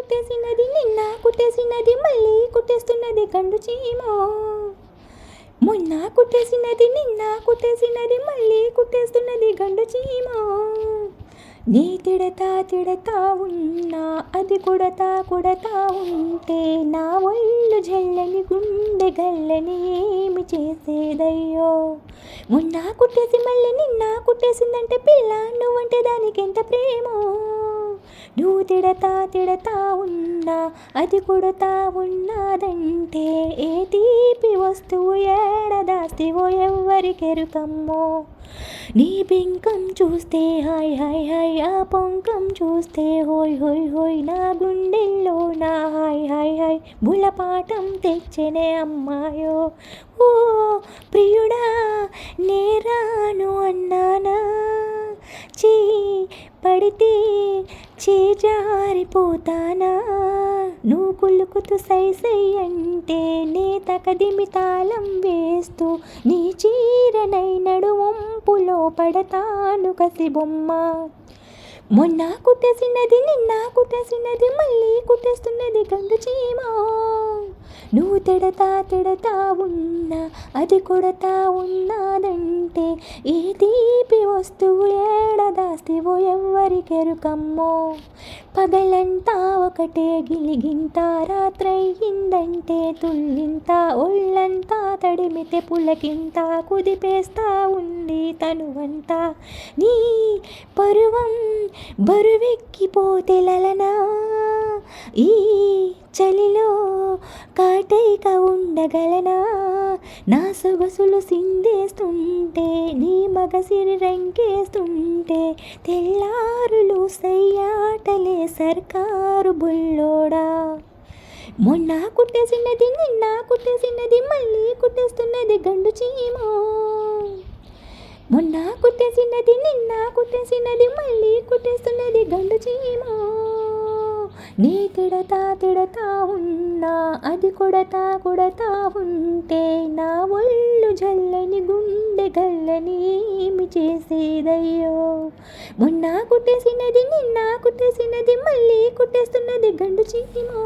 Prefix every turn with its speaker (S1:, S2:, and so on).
S1: కుట్టేసినది నిన్న కుట్టేసినది మళ్ళీ కుట్టేస్తున్నది గండు చీమో. మొన్న కుట్టేసినది నిన్న కుట్టేసినది మళ్ళీ కుట్టేస్తున్నది గండు చీమో. నీ తిడతా ఉన్నా అది కుడతా ఉంటే నా ఒళ్ళు జల్లని గుండె గల్లని ఏమి చేసేదయ్యో. మొన్న కుట్టేసి మళ్ళీ నిన్న కుట్టేసిందంటే పిల్ల నువ్వంటే దానికి ఎంత ప్రేమో. నువ్వు తిడతా ఉన్నా అది కుడతా ఉన్నదంటే ఏ తీపి వస్తువు ఏడదాస్తివో ఎవ్వరికెరుకమ్మో. నీ బింకం చూస్తే హాయ్ హాయ్ హాయ్ ఆ పొంకం చూస్తే హోయ్ హోయ్ హోయ్ నా గుండెల్లో నా హాయ్ హాయ్ హాయ్ బులపాటం తెచ్చనే అమ్మాయో. ఓ ప్రియుడా నేరాను అన్నానా చీ పడితే చేజారిపోతానా. నువ్వు కులుకుతూ సై సై అంటే నే తకదిమి తాళం వేస్తూ నీ చీరనై నడువంపులో పడతాను కసి బొమ్మ. మొన్న కుట్టేసినది నిన్న కుట్టేసినది మళ్ళీ కుట్టేస్తున్నది గండు చీమో. నువ్వు తిడతా ఉన్నా అది కొడతా ఉన్నదంటే ఈ తీపి వస్తువు ఏడదాస్తివో ఎవ్వరికెరుకమ్మో. పగలంతా ఒకటే గిలిగింత రాత్రయ్యిందంటే తుల్లింత ఒళ్ళంతా తడిమితే పులకింత కుదిపేస్తా ఉంది తనువంతా. నీ పరువం బరువెక్కిపోతే లలనా ఈ చలిలో కాటైక ఉండగలనా. నా సొగసులు సిందేస్తుంటే నీ మగసిరి రంకేస్తుంటే తెల్లారులు సయ్యాటలే సర్కారు బుల్లోడా. మొన్న కుట్టేసినది నిన్న కుట్టేసినది మళ్ళీ కుట్టేస్తున్నది గండు చీమో. మొన్న కుట్టేసినది నిన్న కుట్టేసినది మళ్ళీ కుట్టేస్తున్నది గండు చీమో. నీ తిడతా ఉన్నా అది కొడతా ఉంటే నా ఒళ్ళు జల్లని గుండె గల్లని ఏమి చేసేదయ్యో. మొన్న కుట్టేసినది నిన్న కుట్టేసినది మళ్ళీ కుట్టేస్తున్నది గండు చీమో.